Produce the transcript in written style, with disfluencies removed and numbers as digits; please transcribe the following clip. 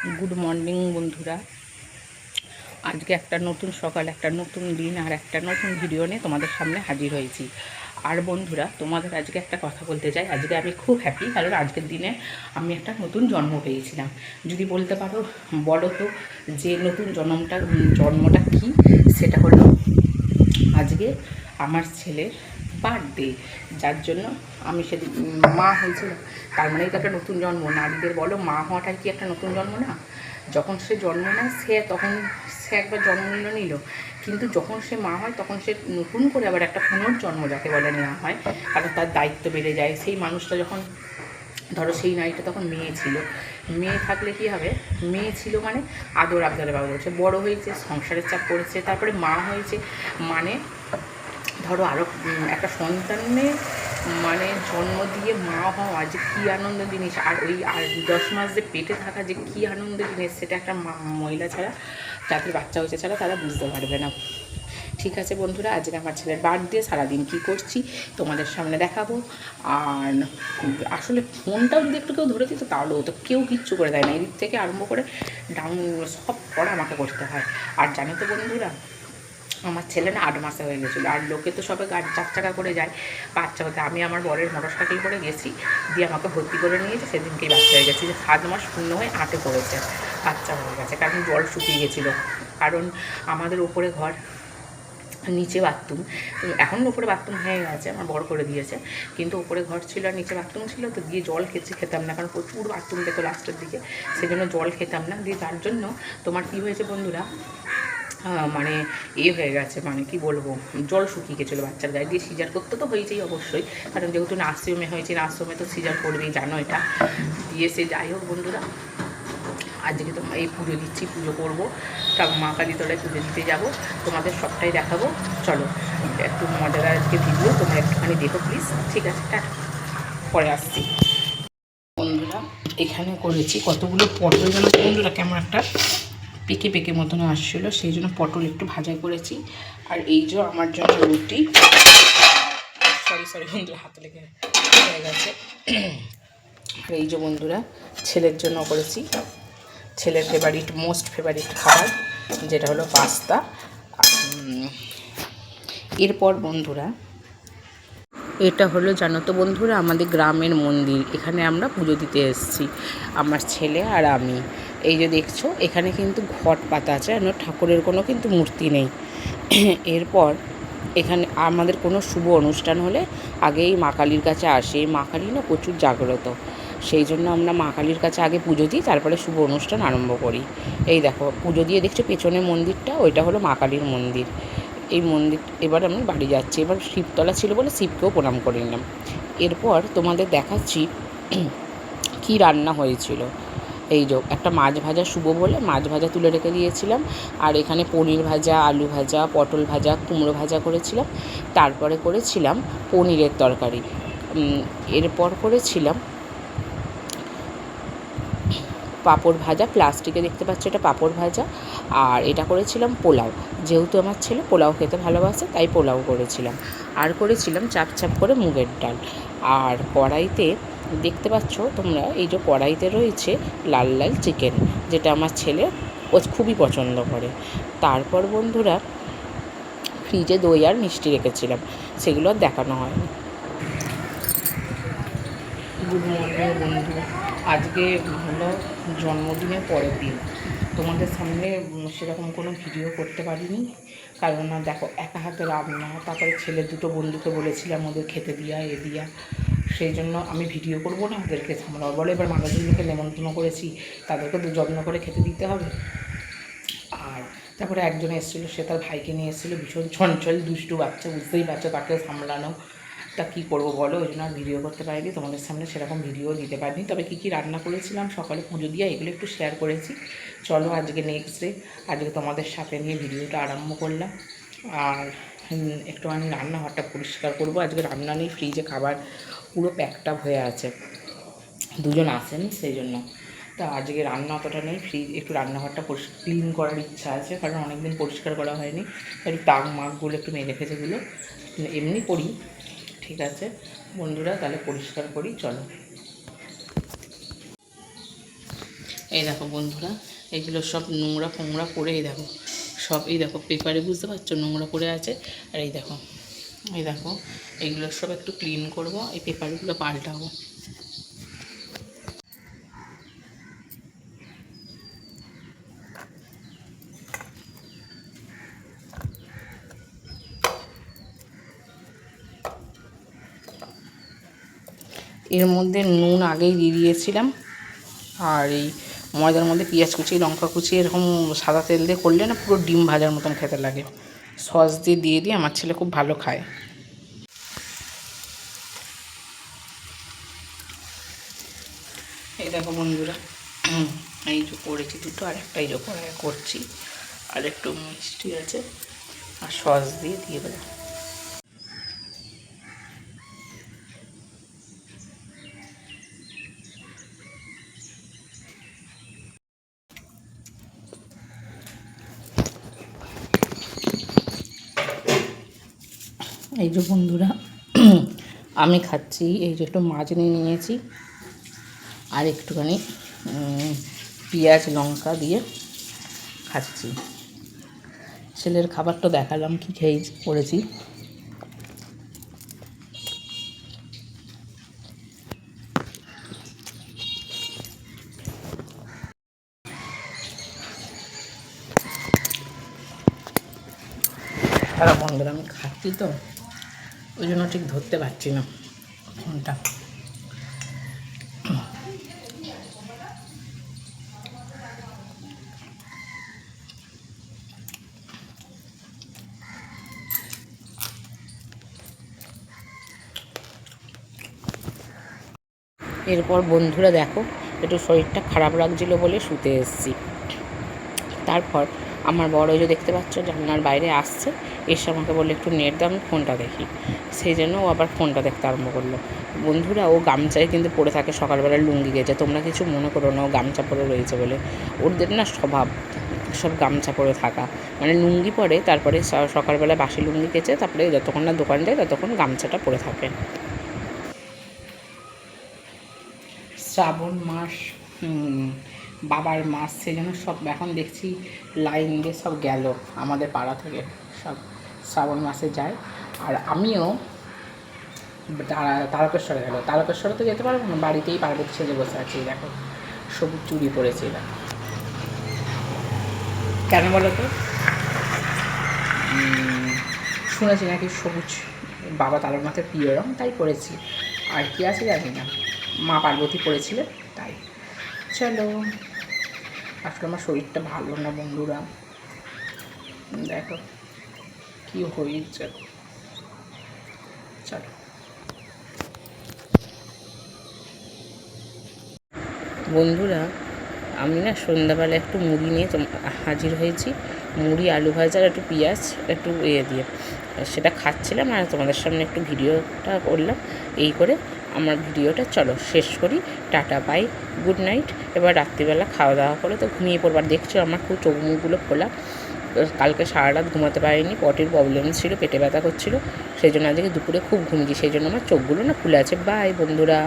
Good morning বন্ধুরা। আজকে একটা নতুন সকাল, একটা নতুন দিন আর একটা নতুন ভিডিও নিয়ে তোমাদের সামনে হাজির হয়েছি। আর বন্ধুরা, তোমাদের আজকে একটা কথা বলতে চাই। আজকে আমি খুব হ্যাপি, কারণ আজকের দিনে আমি একটা নতুন জন্ম পেয়েছিলাম। যদি বলতে পারো, বলো তো যে নতুন জন্মটা কী? সেটা হলো আজকে আমার ছেলের বার্থডে, যার জন্য আমি সেদিন মা হয়েছিল। তার মানেই তো একটা নতুন জন্ম। নারীদের বলো, মা হওয়াটাই কি একটা নতুন জন্ম না? যখন সে জন্ম নেয় সে একবার জন্ম নিল, কিন্তু যখন সে মা হয় তখন সে নতুন করে আবার একটা পুনর্জন্ম যাকে বলে নেওয়া হয়, কারণ তার দায়িত্ব বেড়ে যায়। সেই মানুষটা যখন, ধরো সেই নারীটা তখন মেয়ে থাকলে কী হবে, মেয়ে ছিল মানে আদর আবদারে বাবা হচ্ছে, বড়ো হয়েছে, সংসারের চাপ পড়েছে, তারপরে মা হয়েছে, মানে ধরো আরও একটা সন্তানের মানে জন্ম দিয়ে মা হওয়া যে কী আনন্দ জিনিস, আর ওই 10 মাস যে পেটে থাকা যে কী আনন্দ জিনিস, সেটা একটা মহিলা ছাড়া, যাদের বাচ্চা হয়েছে ছাড়া তারা বুঝতে পারবে না। ঠিক আছে বন্ধুরা, আজকে আমার ছেলের বার্থডে, সারাদিন কী করছি তোমাদের সামনে দেখাবো। আর আসলে ফোনটাও যদি একটু কেউ ধরে দিত তাহলেও তো, কেউ কিচ্ছু করে দেয় না, এদিক থেকে আরম্ভ করে ডাউন সব করা আমাকে করতে হয়। আর জানো তো বন্ধুরা, আমার ছেলে না 8 মাসে হয়ে গেছিলো, আর লোকে তো সবাই 4 চাকা করে যায় বাচ্চা হতে। আমি আমার বরের মোটরসাইকেল করে গেছি, দিয়ে আমাকে ভর্তি করে নিয়েছে, সেদিনকেই বাচ্চা হয়ে গেছে। যে 7 মাস পূর্ণ হয়ে 8-এ পড়েছে, বাচ্চা হয়ে গেছে। কারণ জল শুকিয়ে গেছিলো, কারণ আমাদের ওপরে ঘর, নিচে বাথরুম। এখন ওপরে বাথরুম হয়ে গেছে, আমার বড় করে দিয়েছে, কিন্তু ওপরে ঘর ছিল আর নিচে বাথরুম ছিল, তো দিয়ে জল খেতাম না, কারণ প্রচুর বাথরুম পেতো লাস্টের দিকে, সেজন্য জল খেতাম না। দিয়ে তার জন্য তোমার কী হয়েছে বন্ধুরা, মানে হয়ে গেছে, মানে কি বলবো, জল শুকিয়ে গেছিলো বাচ্চার গায়ে। দিয়ে সিজার করতে তো হয়েছেই অবশ্যই, কারণ যেহেতু নার্সিংহোমে হয়েছে, নার্সিংহোমে তো সিজার করবেই, জানো এটা। দিয়ে সে যাই হোক বন্ধুরা, আজকে তো এই পুজো দিচ্ছি, পুজো করবো, তা মা কালী তলায় পুজো দিতে যাবো, তোমাদের সবটাই দেখাবো। চলো, একটু মজাদার আজকে ভিডিও, তোমরা একটুখানি দেখো প্লিজ। ঠিক আছে, পরে আসছি বন্ধুরা। এখানে করেছি কতগুলো পটল, যেন বন্ধুরা কেমন একটা পেকে পেকে মতন আসছিলো, সেই জন্য পটল একটু ভাজা করেছি। আর এই যে আমার জন্য রুটি, সরি বন্ধুরা, হাতে লেগে হয়ে গেছে। আর এই যে বন্ধুরা, ছেলের জন্য করেছি ছেলের মোস্ট ফেভারিট খাবার, যেটা হলো পাস্তা। এরপর বন্ধুরা, এটা হলো, জানো তো বন্ধুরা, আমাদের গ্রামের মন্দির। এখানে আমরা পুজো দিতে এসেছি, আমার ছেলে আর আমি। এই যে দেখছো, এখানে কিন্তু ঘট পাতা আছে, ঠাকুরের কোনো কিন্তু মূর্তি নেই। এরপর এখানে আমাদের কোনো শুভ অনুষ্ঠান হলে আগেই মা কালীর কাছে আসে। এই মা কালী না প্রচুর জাগ্রত, সেই জন্য আমরা মা কালীর কাছে আগে পুজো দিই, তারপরে শুভ অনুষ্ঠান আরম্ভ করি। এই দেখো, পুজো দিয়ে দেখছো পেছনে মন্দিরটা, ওইটা হলো মা কালীর মন্দির। এই মন্দির, এবার আমি বাড়ি যাচ্ছি। এবার শিবতলা ছিল বলে শিবকেও প্রণাম করে নিলাম। এরপর তোমাদের দেখাচ্ছি কি রান্না হয়েছিল। এই যে একটা মাছ ভাজা, শুভ বলে মাছ ভাজা তুলে রেখে দিয়েছিলাম। আর এখানে পনির ভাজা, আলু ভাজা, পটল ভাজা, কুমড়ো ভাজা করেছিলাম। তারপরে করেছিলাম পনিরের তরকারি। এরপর করেছিলাম পাঁপড় ভাজা, প্লাস্টিকে দেখতে পাচ্ছ এটা পাঁপড় ভাজা। আর এটা করেছিলাম পোলাও, যেহেতু আমার ছেলে পোলাও খেতে ভালোবাসে তাই পোলাও করেছিলাম। আর করেছিলাম চাপ করে মুগের ডাল। আর কড়াইতে দেখতে পাচ্ছ তোমরা, এই যে কড়াইতে রয়েছে লাল লাল চিকেন, যেটা আমার ছেলে খুবই পছন্দ করে। তারপর বন্ধুরা, ফ্রিজে দই আর মিষ্টি রেখেছিলাম, সেগুলো আর দেখানো হয়নি। গুড মর্নিং বন্ধু, আজকে হলো জন্মদিনের পরের দিন। তোমাদের সামনে সেরকম কোনো ভিডিও করতে পারিনি, কারণ দেখো একা হাতে রান্না, তারপরে ছেলে দুটো বন্ধুকে বলেছিলাম ওদের খেতে দিয়া সেই জন্য আমি ভিডিও করবো না, ওদেরকে সামলাবো বলে। এবার মানুষগুলোকে নেমন্তন্ন করেছি, তাদেরকে তো যত্ন করে খেতে দিতে হবে। আর তারপরে একজন এসেছিলো, সে তার ভাইকে নিয়ে এসেছিলো, ভীষণ চঞ্চল দুষ্টু বাচ্চা, বুঝতেই পারছো, তাকেও সামলানো। তা কী করবো বলো, ওই জন্য আর ভিডিও করতে পারিনি, তোমাদের সামনে সেরকম ভিডিও দিতে পারিনি। তবে কী রান্না করেছিলাম সকালে পুজো দিয়ে, এগুলো একটু শেয়ার করেছি। চলো, আজকে নেক্সট ডে, আজকে তোমাদের সাথে নিয়ে ভিডিওটা আরম্ভ করলাম। আর একটু আমি রান্নাঘরটা পরিষ্কার করবো। আজকে রান্না নেই, ফ্রিজে খাবার পুরো প্যাকড হয়ে আছে, দুজন আসেনি সেই জন্য। তা আজকে রান্না অতটা নেই, একটু রান্নাঘরটা ক্লিন করার ইচ্ছা আছে, কারণ অনেক দিন পরিষ্কার করা হয়নি। একটু তাক মাকগুলো একটু মেরে রেখেছেগুলো এমনি করি। ঠিক আছে বন্ধুরা, তাহলে পরিষ্কার করি, চলো। এই দেখো বন্ধুরা, এগুলো সব নোংরা ফোংরা পড়ে, এই দেখো পেপারে, বুঝতে পারছো নোংরা পড়ে আছে। আর এই দেখো এইগুলো সব একটু ক্লিন করব, এই পেপারগুলো পাল্টাবো। এর মধ্যে নুন আগেই দিয়ে দিয়েছিলাম, আর এই ময়দার মধ্যে পেঁয়াজ কুচি, লঙ্কা কুচি, এরকম সাদা তেল দিয়ে করলে না পুরো ডিম ভাজার মতন খেতে লাগে। সস দিয়ে দিয়ে আমার ছেলে খুব ভালো খায়। এই দেখো বন্ধুরা, এই যে করেছি দুটো, আর একটা এই যে করছি, আর একটু মিষ্টি আছে, আর সস দিয়ে দেবো। এই যে বন্ধুরা, আমি খাচ্ছি, এই যে একটু মাছ নিয়ে নিয়েছি, আর একটুখানি পেঁয়াজ লঙ্কা দিয়ে খাচ্ছি। ছেলের খাবারটা দেখালাম কি খেয়ে করেছি। আর বন্ধুরা, আমি খাচ্ছি তো, ওই জন্য ঠিক ধরতে পারছি না ফোনটা। এরপর বন্ধুরা দেখো, একটু শরীরটা খারাপ লাগছিলো বলে শুতে এসেছি। তারপর আমার বড় যে দেখতে পাচ্ছ জানলার বাইরে আসছে, এসে আমাকে বললো একটু নেট দাও, আমি ফোনটা দেখি। সেই জন্য ও আবার ফোনটা দেখতে আরম্ভ করলো। বন্ধুরা, ও গামছায় কিন্তু পরে থাকে, সকালবেলা লুঙ্গি গেছে, তোমরা কিছু মনে করো না, ও গামছা পরে রয়েছে বলে। ওদের না স্বভাব সব গামছা পরে থাকা, মানে লুঙ্গি পরে, তারপরে সকালবেলা বাসি লুঙ্গি গেছে, তারপরে যতক্ষণ না দোকান যায় ততক্ষণ গামছাটা পরে থাকে। শ্রাবণ মাস, বাবার মাস, সেই জন্য সব এখন দেখছি লাইন দিয়ে সব গেল আমাদের পাড়া থেকে, সব শ্রাবণ মাসে যায়। আর আমিও তারকেশ্বরে গেল, তারকেশ্বরে তো যেতে পারবো না, বাড়িতেই পার্বতী সেজে বসে আছি। দেখো সবুজ চুড়ি পরেছি, দেখো কেন বলো তো, শুনেছি নাকি সবুজ বাবা তারকনাথের প্রিয় রঙ, তাই পরেছি। আর কি আছে জানি না, মা পার্বতী পড়েছিলেন তাই। চলো, আসলে আমার শরীরটা ভালো না বন্ধুরা, দেখো কি হয়েছে। চলো বন্ধুরা, আমি না সন্ধ্যাবেলা একটু মুড়ি নিয়ে হাজির হয়েছি। মুড়ি, আলু ভাজা, একটু পেঁয়াজ, একটু দিয়ে সেটা খাচ্ছিলাম, আর তোমাদের সামনে একটু ভিডিওটা করলাম। এই করে আমার ভিডিওটা চলো শেষ করি। টাটা, বাই, গুড নাইট। এবার রাত্রিবেলা খাওয়া দাওয়া করে তো ঘুমিয়ে পড়বার। দেখছো আমার খুব চোখ মুখগুলো খোলা, কালকে সারা রাত ঘুমাতে পারিনি, পটির প্রবলেম ছিল, পেটে ব্যথা করছিলো, সেই জন্য আজকে দুপুরে খুব ঘুমিয়েছি, সেই জন্য আমার চোখগুলো না খুলে আছে। বাই বন্ধুরা।